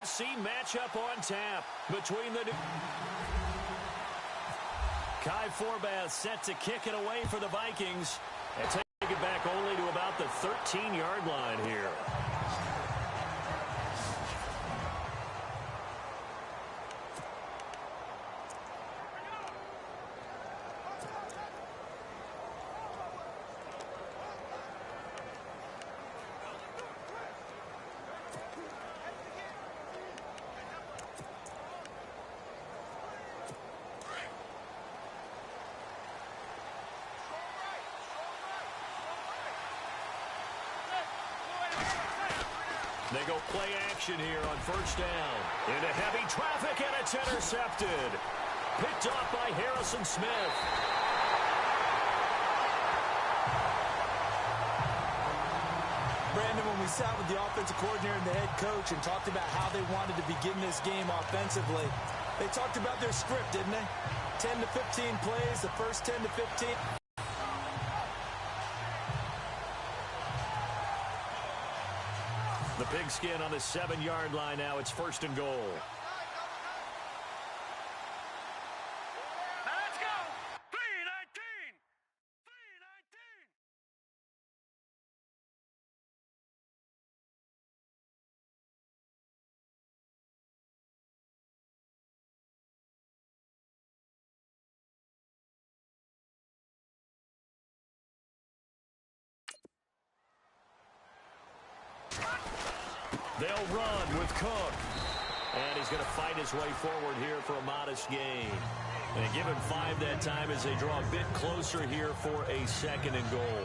See matchup on tap between the Kai Forbath set to kick it away for the Vikings and take it back only to about the 13-yard line here. They go play action here on first down. Into heavy traffic, and it's intercepted. Picked off by Harrison Smith. Brandon, when we sat with the offensive coordinator and the head coach and talked about how they wanted to begin this game offensively, they talked about their script, didn't they? 10 to 15 plays, the first 10 to 15. The pigskin on the 7-yard line now. It's first and goal. Let's go! 319! 319! They'll run with Cook. And he's going to fight his way forward here for a modest gain. They give him 5 that time as they draw a bit closer here for a second and goal.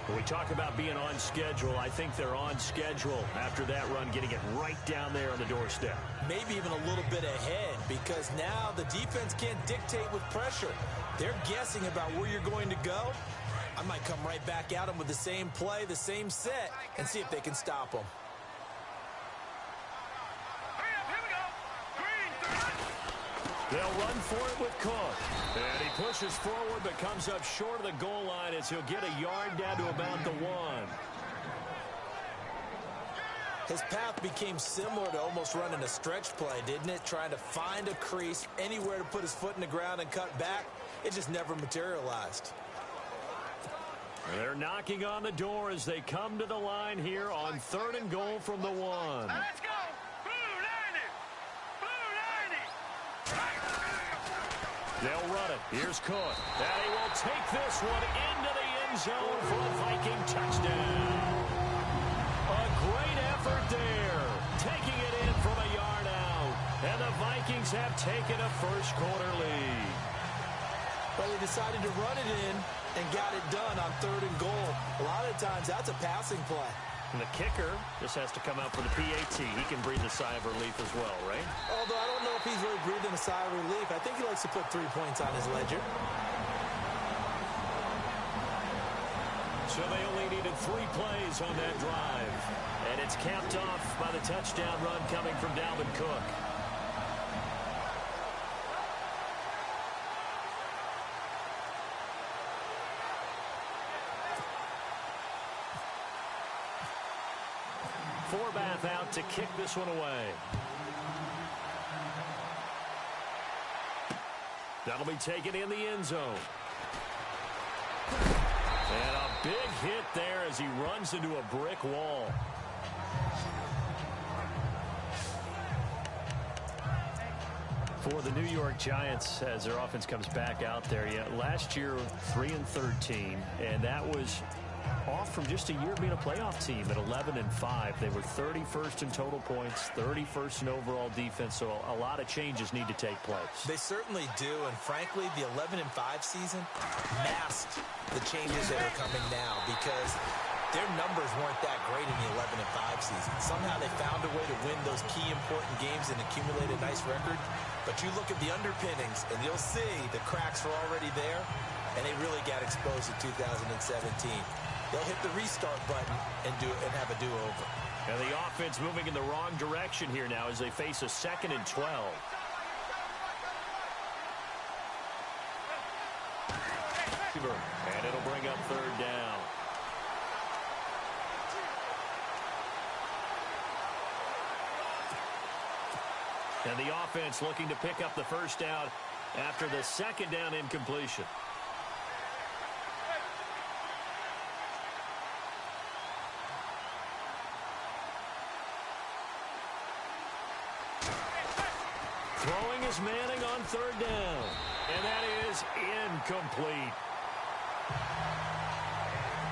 When we talk about being on schedule, I think they're on schedule after that run, getting it right down there on the doorstep. Maybe even a little bit ahead, because now the defense can't dictate with pressure. They're guessing about where you're going to go. I might come right back at them with the same play, the same set, and see if they can stop them. They'll run for it with Cook. And he pushes forward but comes up short of the goal line as he'll get a yard down to about the 1. His path became similar to almost running a stretch play, didn't it? Trying to find a crease, anywhere to put his foot in the ground and cut back. It just never materialized. They're knocking on the door as they come to the line here on 3rd and goal from the 1. Let's go! Blue 90! Blue 90! They'll run it. Here's Cook. And he will take this one into the end zone for a Viking touchdown. A great effort there. Taking it in from a yard out. And the Vikings have taken a first-quarter lead. But they decided to run it in and got it done on 3rd and goal. A lot of times, that's a passing play. And the kicker just has to come out for the PAT. He can breathe a sigh of relief as well, right? Although I don't know if he's really breathing a sigh of relief. I think he likes to put 3 points on his ledger. So they only needed 3 plays on that drive. And it's capped off by the touchdown run coming from Dalvin Cook. Forbath out to kick this one away. That'll be taken in the end zone. And a big hit there as he runs into a brick wall. For the New York Giants, as their offense comes back out there, last year 3-13, and that was off from just a year being a playoff team at 11-5. They were 31st in total points, 31st in overall defense, so a lot of changes need to take place. They certainly do, and frankly, the 11-5 season masked the changes that are coming now because their numbers weren't that great in the 11-5 season. Somehow they found a way to win those key important games and accumulate a nice record. But you look at the underpinnings, and you'll see the cracks were already there, and they really got exposed in 2017. They'll hit the restart button and have a do-over. And the offense moving in the wrong direction here now as they face a 2nd and 12. And it'll bring up 3rd down. And the offense looking to pick up the first down after the second down incompletion. Throwing is Manning on third down. And that is incomplete.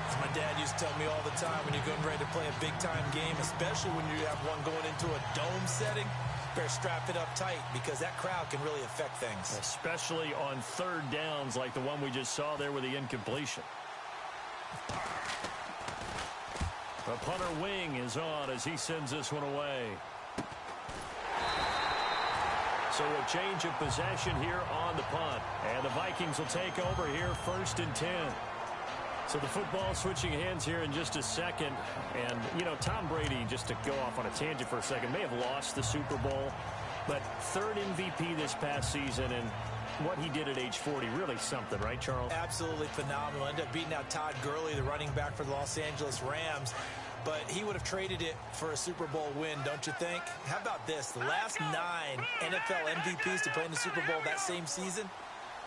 As my dad used to tell me all the time, when you're getting ready to play a big-time game, especially when you have one going into a dome setting, better strap it up tight because that crowd can really affect things. Especially on third downs like the one we just saw there with the incompletion. The punter wing is on as he sends this one away. So a change of possession here on the punt. And the Vikings will take over here 1st and 10. So the football switching hands here in just a second. And, you know, Tom Brady, just to go off on a tangent for a second, may have lost the Super Bowl. But 3rd MVP this past season, and what he did at age 40, really something, right, Charles? Absolutely phenomenal. Ended up beating out Todd Gurley, the running back for the Los Angeles Rams. But he would have traded it for a Super Bowl win, don't you think? How about this? The last 9 NFL MVPs to play in the Super Bowl that same season,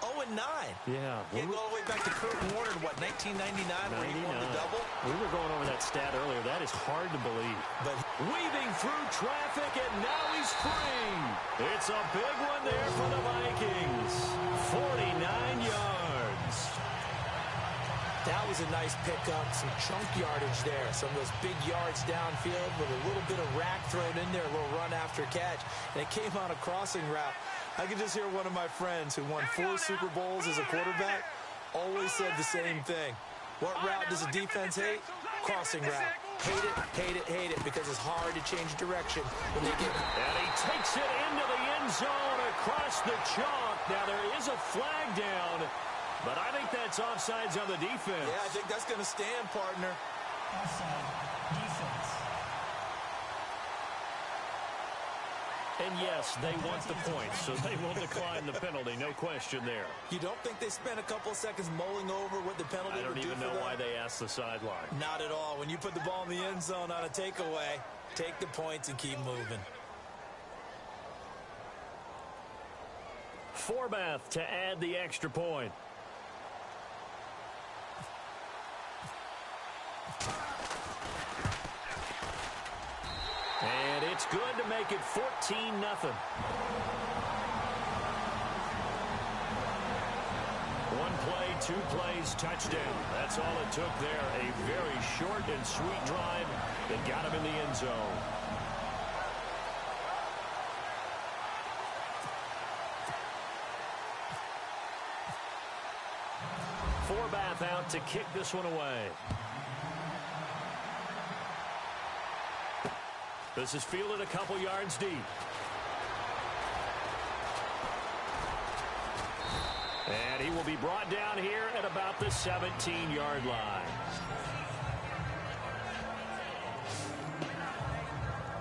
0-9. Yeah. You go all the way back to Kurt Warner, what, 1999, where he won the double? We were going over that stat earlier. That is hard to believe. But weaving through traffic, and now he's free. It's a big one there for the Vikings. 49 yards. that was a nice pickup, some chunk yardage there. Some of those big yards downfield with a little bit of rack thrown in there, a little run after catch. And it came on a crossing route. I could just hear one of my friends who won 4 Super Bowls as a quarterback always said the same thing. What route does a defense hate? Crossing route. Hate it, hate it, hate it, because it's hard to change direction when they get it. And he takes it into the end zone across the chalk. Now there is a flag down, but I think that's offsides on the defense. Yeah, I think that's going to stand, partner. Offside, defense. And yes, they want the points, so they will decline the penalty. No question there. You don't think they spent a couple of seconds mulling over what the penalty would do for them? I don't even know why they asked the sideline. Not at all. When you put the ball in the end zone on a takeaway, take the points and keep moving. Forbath to add the extra point. And it's good to make it 14-0. One play, 2 plays, touchdown. That's all it took there. A very short and sweet drive that got him in the end zone. Forbath out to kick this one away. This is fielded a couple yards deep. And he will be brought down here at about the 17-yard line.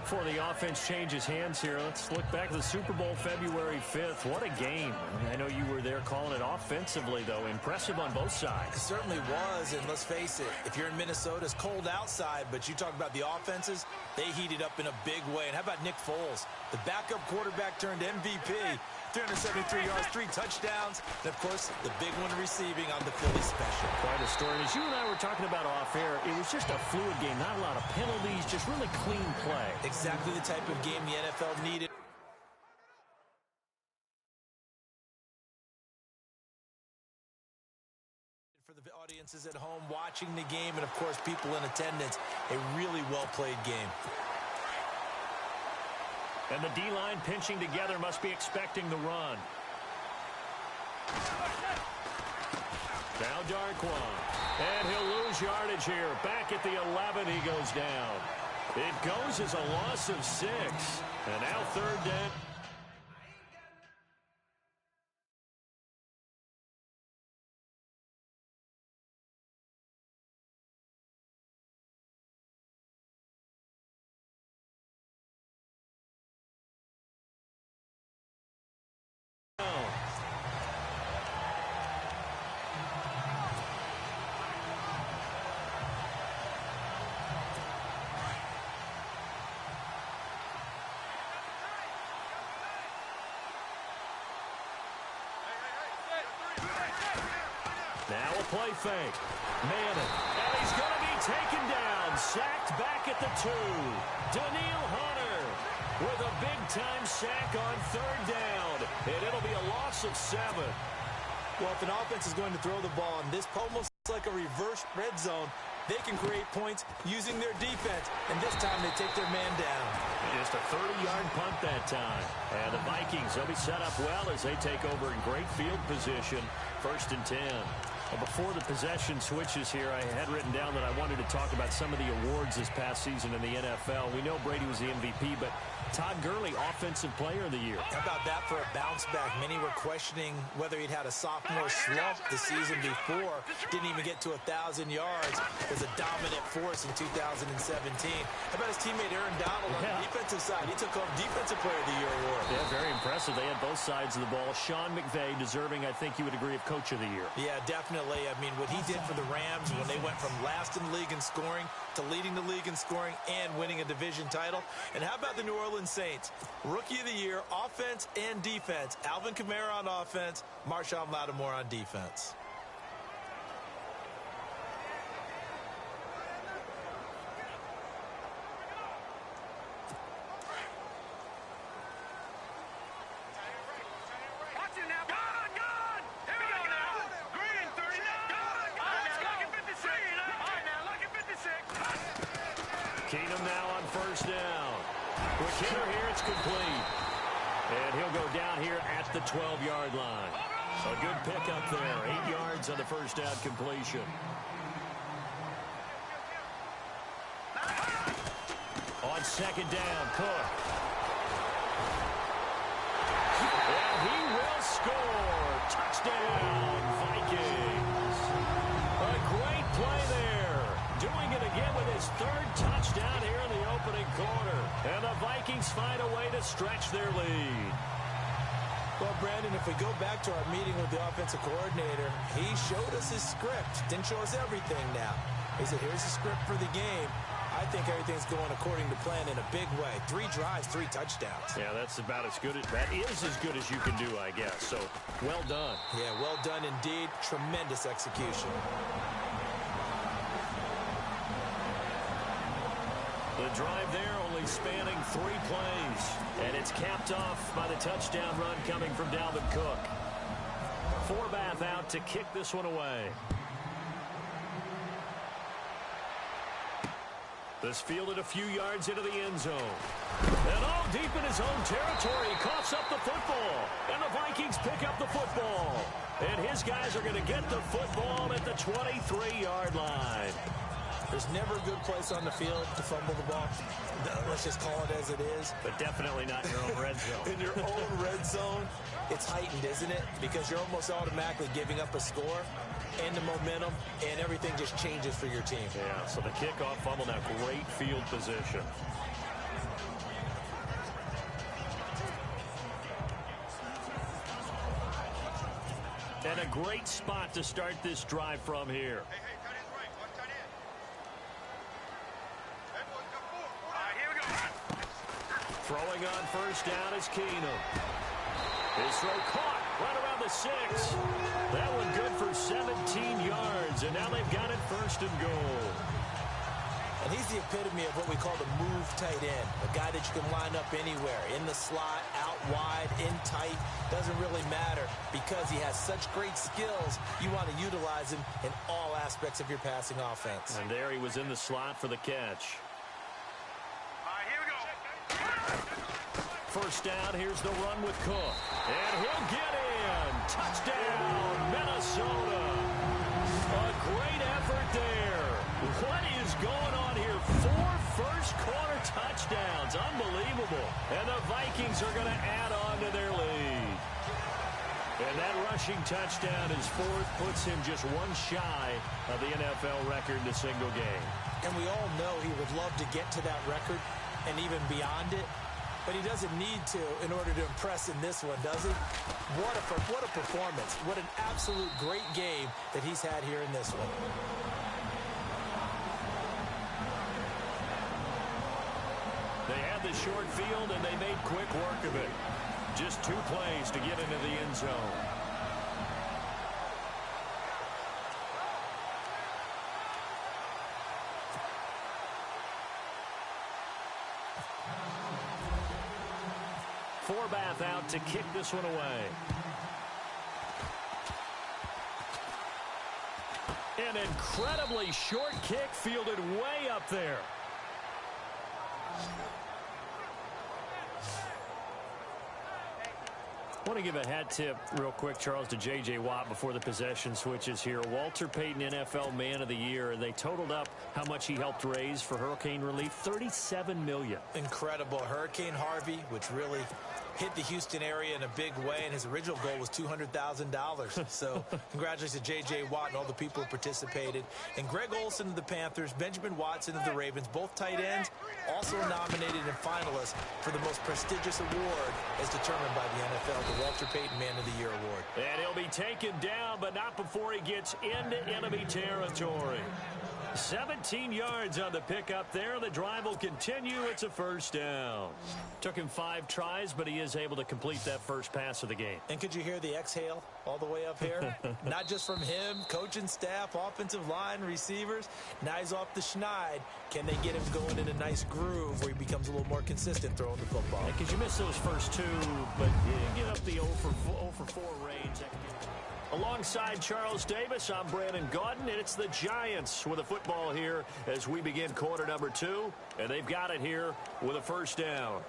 Before the offense changes hands here, let's look back to the Super Bowl February 5th. What a game. I know you were there calling it offensively, though. Impressive on both sides. It certainly was, and let's face it, if you're in Minnesota, it's cold outside, but you talk about the offenses, they heated up in a big way. And how about Nick Foles, the backup quarterback turned MVP, 373 yards, 3 touchdowns, and, of course, the big one receiving on the Philly special. Quite a story. And as you and I were talking about off air, it was just a fluid game, not a lot of penalties, just really clean play. Exactly the type of game the NFL needed. For the audiences at home watching the game and, of course, people in attendance, a really well-played game. And the D-line pinching together must be expecting the run. Now Darquan. And he'll lose yardage here. Back at the 11, he goes down. It goes as a loss of 6. And now 3rd down. play fake. Manning. And he's going to be taken down. Sacked back at the 2. Danielle Hunter with a big-time sack on 3rd down. And it'll be a loss of 7. Well, if an offense is going to throw the ball in this almost like a reverse red zone, they can create points using their defense. And this time they take their man down. Just a 30-yard punt that time. And the Vikings, they'll be set up well as they take over in great field position. 1st and 10. Well, before the possession switches here, I had written down that I wanted to talk about some of the awards this past season in the NFL. We know Brady was the MVP, but Todd Gurley, Offensive Player of the Year. How about that for a bounce back? Many were questioning whether he'd had a sophomore slump the season before. Didn't even get to 1,000 yards. Was a dominant force in 2017. How about his teammate Aaron Donald on the defensive side? He took home Defensive Player of the Year award. Yeah, very impressive. They had both sides of the ball. Sean McVay deserving, I think you would agree, of Coach of the Year. Yeah, definitely. I mean, what he did for the Rams when they went from last in the league in scoring to leading the league in scoring and winning a division title. And how about the New Orleans Saints? Rookie of the Year, offense and defense. Alvin Kamara on offense, Marshawn Lattimore on defense. Watch it now. Gone, gone. Here we go now. Green, 39. Gone, gone. Let's go. Lucky 56. All right, now, lucky 56. Keenum now on 1st down. Quick hitter here, it's complete. And he'll go down here at the 12-yard line. A good pickup there. 8 yards on the 1st down completion. On 2nd down, Cook. And he will score. Touchdown, Vikings. A great play there. Doing it again with his 3rd touchdown here in the opening quarter. And the Vikings find a way to stretch their lead. Well, Brandon, if we go back to our meeting with the offensive coordinator, he showed us his script. Didn't show us everything now. He said, here's the script for the game. I think everything's going according to plan in a big way. 3 drives, 3 touchdowns. Yeah, that's about as good as, that is as good as you can do, I guess. So, well done. Yeah, well done indeed. Tremendous execution. The drive there only spanning 3 plays. And it's capped off by the touchdown run coming from Dalvin Cook. Forbath out to kick this one away. This fielded a few yards into the end zone. And all deep in his own territory, he coughs up the football. And the Vikings pick up the football. And his guys are going to get the football at the 23-yard line. There's never a good place on the field to fumble the ball. Let's just call it as it is. But definitely not in your own red zone. In your own red zone, it's heightened, isn't it? Because you're almost automatically giving up a score and the momentum, and everything just changes for your team. Yeah, so the kickoff fumble now, great field position. And a great spot to start this drive from here. Hey, tight end's right. Watch tight end. That boy's got 4. All right, here we go. Throwing on 1st down is Keenum. His throw caught right around the 6. That one good for 17 yards, and now they've got it 1st and goal. And he's the epitome of what we call the move tight end, a guy that you can line up anywhere, in the slot, out wide, in tight, doesn't really matter because he has such great skills. You want to utilize him in all aspects of your passing offense. And there he was in the slot for the catch. All right, here we go. 1st down, here's the run with Cook. And he'll get in. Touchdown, Minnesota. A great effort there. What is going on here? 4 first-quarter touchdowns. Unbelievable. And the Vikings are going to add on to their lead. And that rushing touchdown, his 4th, puts him just 1 shy of the NFL record in a single game. And we all know he would love to get to that record and even beyond it. But he doesn't need to in order to impress in this one, does he? What a performance. What an absolute great game that he's had here in this one. They had the short field, and they made quick work of it. Just 2 plays to get into the end zone. Forbath out to kick this one away. An incredibly short kick fielded way up there. I want to give a hat tip real quick, Charles, to J.J. Watt before the possession switches here. Walter Payton, NFL Man of the Year. They totaled up how much he helped raise for hurricane relief, $37 million. Incredible. Hurricane Harvey, which really hit the Houston area in a big way, and his original goal was $200,000. So congratulations to J.J. Watt and all the people who participated. And Greg Olsen of the Panthers, Benjamin Watson of the Ravens, both tight ends, also nominated and finalists for the most prestigious award as determined by the NFL, the Walter Payton Man of the Year Award. And he'll be taken down, but not before he gets into enemy territory. 17 yards on the pickup there. The drive will continue. It's a first down. Took him 5 tries, but he is able to complete that first pass of the game. And could you hear the exhale all the way up here? Not just from him, coaching staff, offensive line, receivers. Now he's off the schneid. Can they get him going in a nice groove where he becomes a little more consistent throwing the football? Because you missed those first 2, but you get up the 0 for 4 range. Alongside Charles Davis, I'm Brandon Gaudin, and it's the Giants with a football here as we begin quarter number 2, and they've got it here with a first down.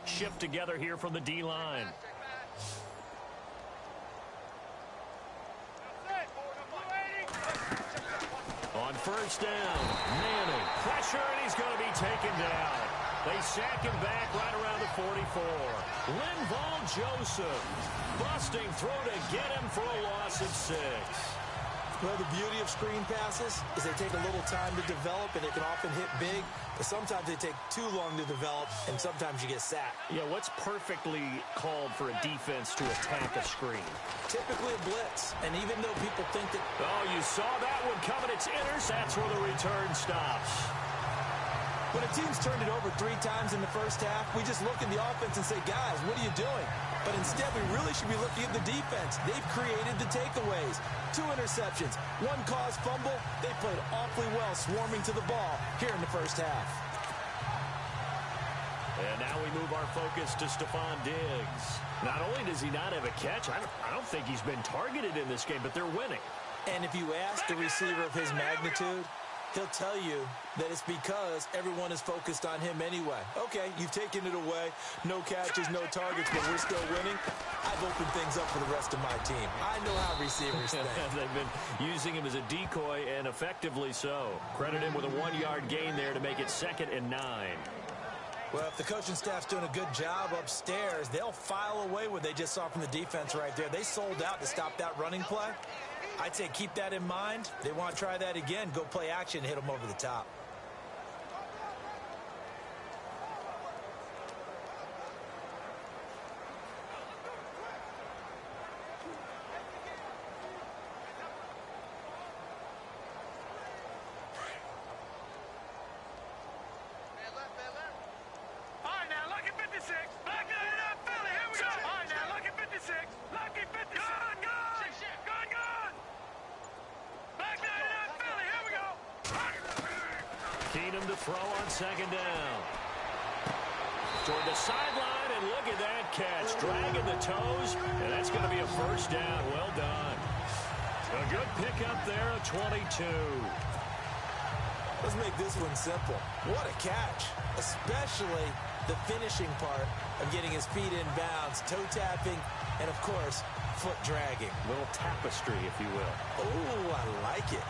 Shift together here from the D-line. On first down, Manning, pressure, and he's going to be taken down. They sack him back right around the 44. Linval Joseph busting through to get him for a loss of 6. Well, the beauty of screen passes is they take a little time to develop, and they can often hit big, but sometimes they take too long to develop, and sometimes you get sacked. Yeah, what's perfectly called for a defense to attack a screen? Typically a blitz, and even though people think that... Oh, you saw that one coming. It's Inners. That's where the return stops. When a team's turned it over 3 times in the first half, we just look at the offense and say, guys, what are you doing? But instead, we really should be looking at the defense. They've created the takeaways. 2 interceptions, 1 caused fumble. They played awfully well swarming to the ball here in the first half. And now we move our focus to Stephon Diggs. Not only does he not have a catch, I don't think he's been targeted in this game, but they're winning. And if you ask a receiver of his magnitude, he'll tell you that it's because everyone is focused on him anyway. Okay, you've taken it away. No catches, no targets, but we're still winning. I've opened things up for the rest of my team. I know how receivers think. They've been using him as a decoy, and effectively so. Credit him with a 1-yard gain there to make it 2nd and 9. Well, if the coaching staff's doing a good job upstairs, they'll file away what they just saw from the defense right there. They sold out to stop that running play. I'd say keep that in mind. They want to try that again. Go play action and hit them over the top. All right, now, lucky 56. Back it up, Philly. Here we go. All right, now, lucky 56. Lucky 56. Good. Back it up, Philly. Here we go. Keenum to throw on 2nd down. Toward the sideline, and look at that catch. Dragging the toes, and that's going to be a first down. Well done. A good pickup there, a 22. Let's make this one simple. What a catch, especially the finishing part of getting his feet in bounds, toe tapping, and, of course, foot dragging. Little tapestry, if you will. Oh, I like it.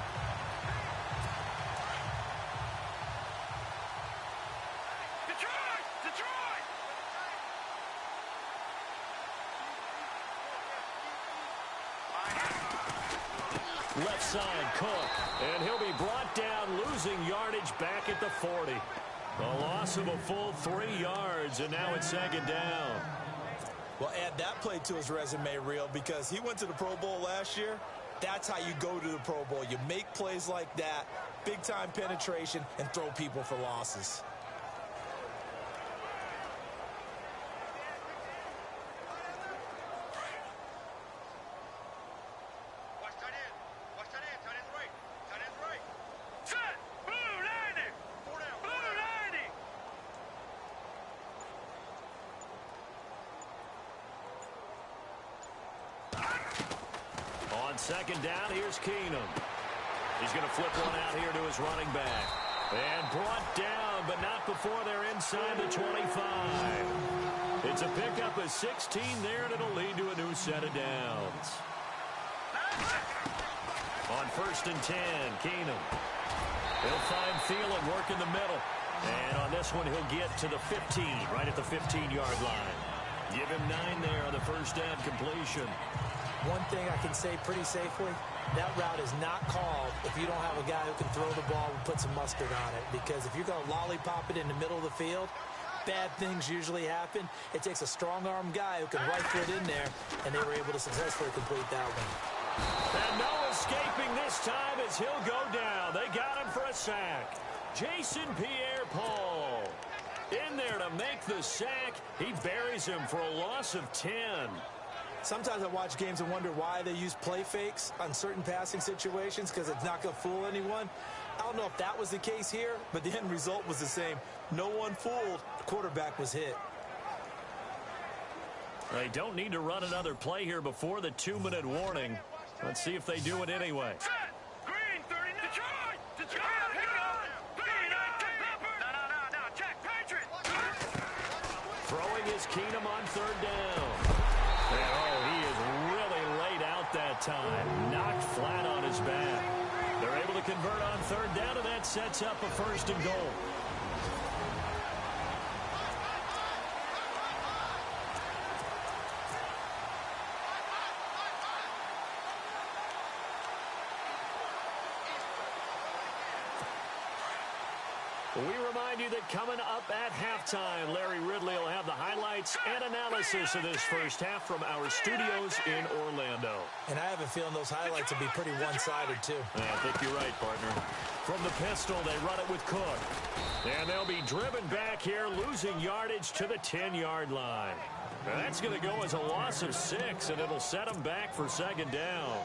Detroit! Left side, Cook. And he'll be brought down, losing yardage back at the 40. A loss of a full 3 yards, and now it's 2nd down. Well, add that play to his resume reel because he went to the Pro Bowl last year. That's how you go to the Pro Bowl. You make plays like that, big-time penetration, and throw people for losses. Watch tight end. Tight end's right. Set. Boom, landing. On second down, here's Keenum. He's going to flip one out here to his running back. And brought down, but not before they're inside the 25. It's a pickup of 16 there, and it'll lead to a new set of downs. On 1st and 10, Keenum. He'll find Thielen, work in the middle. And on this one, he'll get to the 15, right at the 15-yard line. Give him 9 there on the first down completion. One thing I can say pretty safely, that route is not called if you don't have a guy who can throw the ball and put some mustard on it. Because if you're going to lollipop it in the middle of the field, bad things usually happen. It takes a strong-arm guy who can right foot in there, and they were able to successfully complete that one. And no escaping this time as he'll go down. They got him for a sack. Jason Pierre-Paul in there to make the sack. He buries him for a loss of 10. Sometimes I watch games and wonder why they use play fakes on certain passing situations because it's not going to fool anyone. I don't know if that was the case here, but the end result was the same. No one fooled. The quarterback was hit. They don't need to run another play here before the 2-minute warning. Let's see if they do it anyway. Green, 39. Detroit! Detroit! No, check. Patriot! Throwing is Keenum on 3rd down. And, oh, he is really laid out that time. Knocked flat on his back. They're able to convert on 3rd down, and that sets up a 1st and goal. We remind you that coming up at halftime, Larry Ridley will have the highlights and analysis of this first half from our studios in Orlando. And I have a feeling those highlights will be pretty one-sided, too. I think you're right, partner. From the pistol, they run it with Cook. And they'll be driven back here, losing yardage to the 10-yard line. Now that's going to go as a loss of 6, and it'll set them back for 2nd down.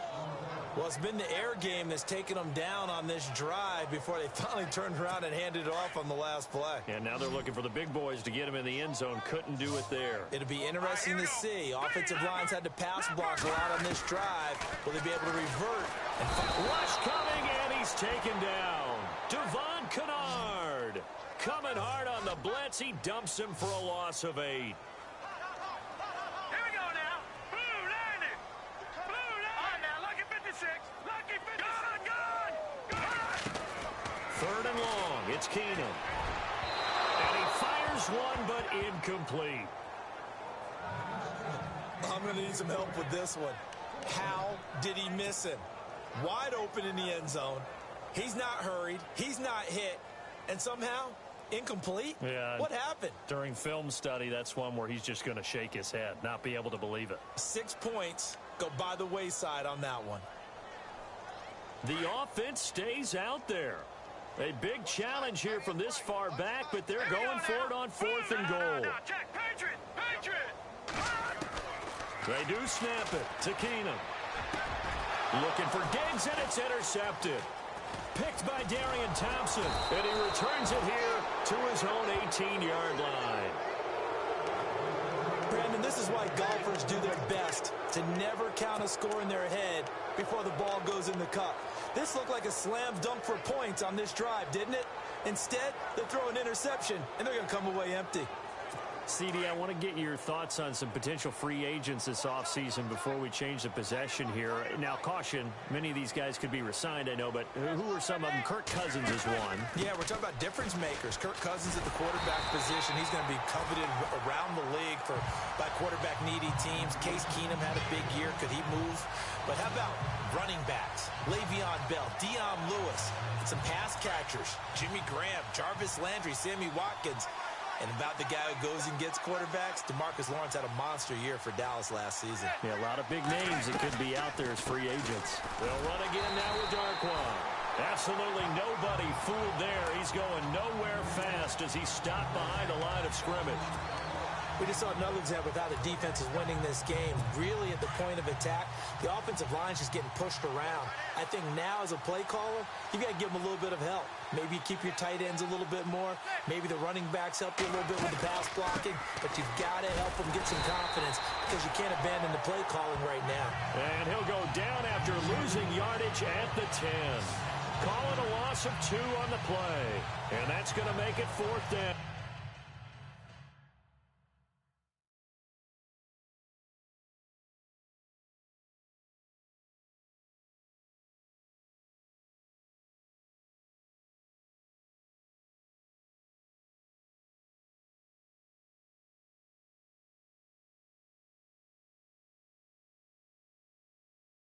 Well, it's been the air game that's taken them down on this drive before they finally turned around and handed it off on the last play. And now they're looking for the big boys to get him in the end zone. Couldn't do it there. It'll be interesting to see. Offensive lines had to pass block a lot on this drive. Will they be able to revert? Rush coming, and he's taken down. Devon Kennard coming hard on the blitz. He dumps him for a loss of 8. Third and long, it's Keenum. And he fires one, but incomplete. I'm going to need some help with this one. How did he miss him? Wide open in the end zone. He's not hurried. He's not hit. And somehow, incomplete? Yeah. What happened? During film study, that's one where he's just going to shake his head, not be able to believe it. 6 points go by the wayside on that one. The offense stays out there. A big challenge here from this far back, but they're going for it on 4th and goal. They do snap it to Keenum. Looking for Diggs, and it's intercepted. Picked by Darian Thompson, and he returns it here to his own 18-yard line. Brandon, this is why golfers do their best to never count a score in their head before the ball goes in the cup. This looked like a slam dunk for points on this drive, didn't it? Instead, they throw an interception, and they're going to come away empty. CD, I want to get your thoughts on some potential free agents this offseason before we change the possession here. Now, caution, many of these guys could be resigned, I know, but who are some of them? Kirk Cousins is one. Yeah, we're talking about difference makers. Kirk Cousins at the quarterback position. He's going to be coveted around the league by quarterback-needy teams. Case Keenum had a big year. Could he move? But how about running backs? Le'Veon Bell, Dion Lewis, some pass catchers. Jimmy Graham, Jarvis Landry, Sammy Watkins. And about the guy who goes and gets quarterbacks, DeMarcus Lawrence had a monster year for Dallas last season. Yeah, a lot of big names that could be out there as free agents. They'll run again now with Darquan. Absolutely nobody fooled there. He's going nowhere fast as he stopped behind the line of scrimmage. We just saw another example of how the defense is winning this game. Really at the point of attack, the offensive line is just getting pushed around. I think now as a play caller, you've got to give them a little bit of help. Maybe you keep your tight ends a little bit more. Maybe the running backs help you a little bit with the pass blocking. But you've got to help them get some confidence because you can't abandon the play calling right now. And he'll go down after losing yardage at the 10. Calling a loss of 2 on the play. And that's going to make it 4th down.